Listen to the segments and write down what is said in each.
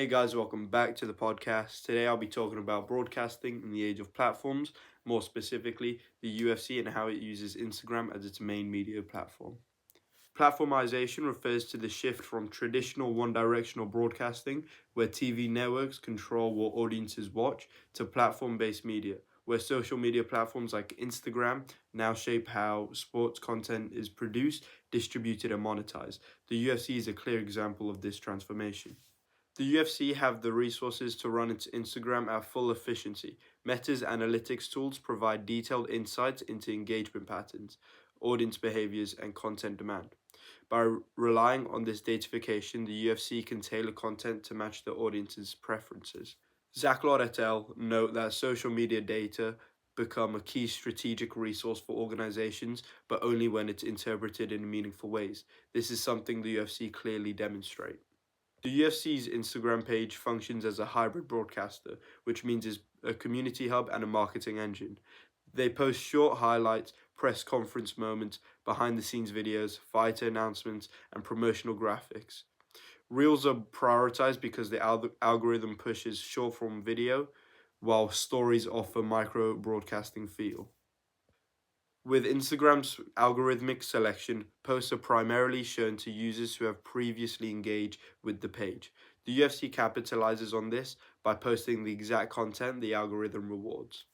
Hey guys, welcome back to the podcast. Today I'll be talking about broadcasting in the age of platforms, more specifically the UFC and how it uses Instagram as its main media platform. Platformization refers to the shift from traditional one directional broadcasting, where TV networks control what audiences watch, to platform based media, where social media platforms like Instagram now shape how sports content is produced, distributed, and monetized. The UFC is a clear example of this transformation. The UFC have the resources to run its Instagram at full efficiency. Meta's analytics tools provide detailed insights into engagement patterns, audience behaviors, and content demand. By relying on this datafication, the UFC can tailor content to match the audience's preferences. Zachlot et al. Note that social media data become a key strategic resource for organizations, but only when it's interpreted in meaningful ways. This is something the UFC clearly demonstrate. The UFC's Instagram page functions as a hybrid broadcaster, which means it's a community hub and a marketing engine. They post short highlights, press conference moments, behind the scenes videos, fighter announcements, and promotional graphics. Reels are prioritized because the algorithm pushes short form video, while stories offer micro broadcasting feel. With Instagram's algorithmic selection, posts are primarily shown to users who have previously engaged with the page. The UFC capitalizes on this by posting the exact content the algorithm rewards.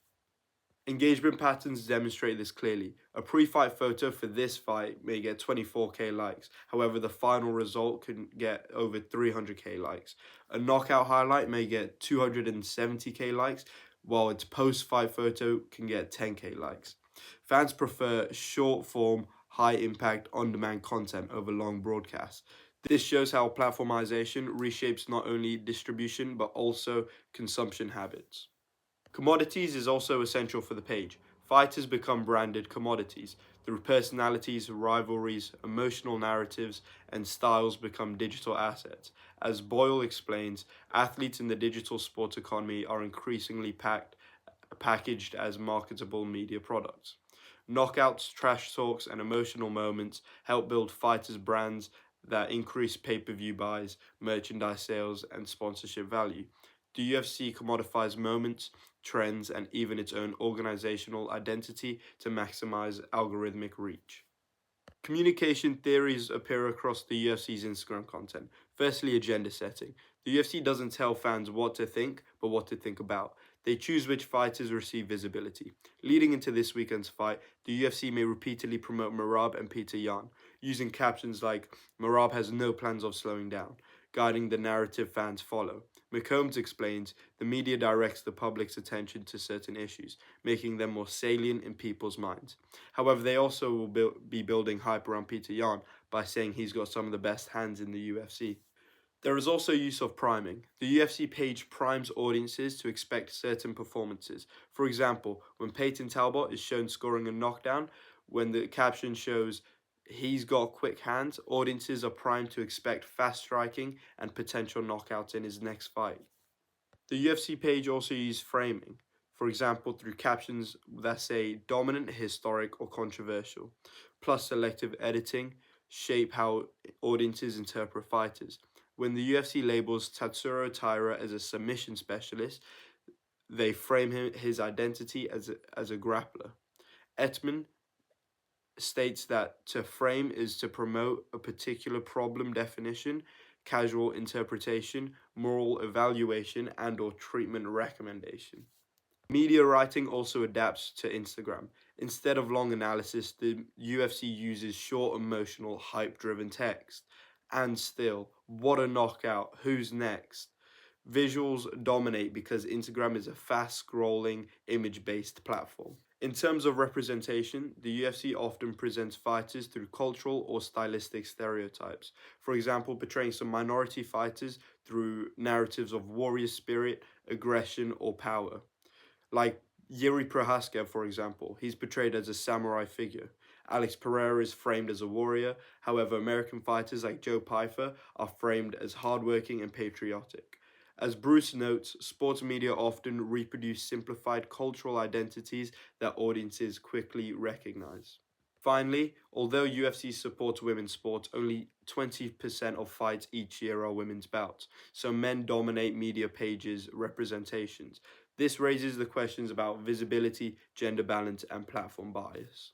Engagement patterns demonstrate this clearly. A pre-fight photo for this fight may get 24k likes. However, the final result can get over 300k likes. A knockout highlight may get 270k likes, while its post-fight photo can get 10k likes. Fans prefer short-form, high-impact, on-demand content over long broadcasts. This shows how platformization reshapes not only distribution but also consumption habits. Commodities is also essential for the page. Fighters become branded commodities. Through personalities, rivalries, emotional narratives, and styles become digital assets. As Boyle explains, athletes in the digital sports economy are increasingly packaged as marketable media products. Knockouts, trash talks, and emotional moments help build fighters' brands that increase pay per view buys, merchandise sales, and sponsorship value. The UFC commodifies moments, trends, and even its own organizational identity to maximize algorithmic reach. Communication theories appear across the UFC's Instagram content. Firstly, agenda setting. The UFC doesn't tell fans what to think, but what to think about. They choose which fighters receive visibility. Leading into this weekend's fight, the UFC may repeatedly promote Merab and Peter Yan, using captions like, "Merab has no plans of slowing down," guiding the narrative fans follow. McCombs explains, the media directs the public's attention to certain issues, making them more salient in people's minds. However, they also will be building hype around Peter Yan by saying he's got some of the best hands in the UFC. There is also use of priming. The UFC page primes audiences to expect certain performances. For example, when Peyton Talbot is shown scoring a knockdown, when the caption shows he's got quick hands, audiences are primed to expect fast striking and potential knockouts in his next fight. The UFC page also uses framing, for example, through captions that say dominant, historic, or controversial, plus selective editing shape how audiences interpret fighters. When the UFC labels Tatsuro Taira as a submission specialist, they frame his identity as a grappler. Ettman states that to frame is to promote a particular problem definition, casual interpretation, moral evaluation, and or treatment recommendation. Media writing also adapts to Instagram. Instead of long analysis, the UFC uses short, emotional, hype driven text. And still, what a knockout, who's next? Visuals dominate because Instagram is a fast scrolling, image based platform. In terms of representation, the UFC often presents fighters through cultural or stylistic stereotypes. For example, portraying some minority fighters through narratives of warrior spirit, aggression, or power. Like Yuri Prohaska, for example, he's portrayed as a samurai figure. Alex Pereira is framed as a warrior. However, American fighters like Joe Pyfer are framed as hardworking and patriotic. As Bruce notes, sports media often reproduce simplified cultural identities that audiences quickly recognize. Finally, although UFC supports women's sport, only 20% of fights each year are women's bouts, so men dominate media pages' representations. This raises the questions about visibility, gender balance, and platform bias.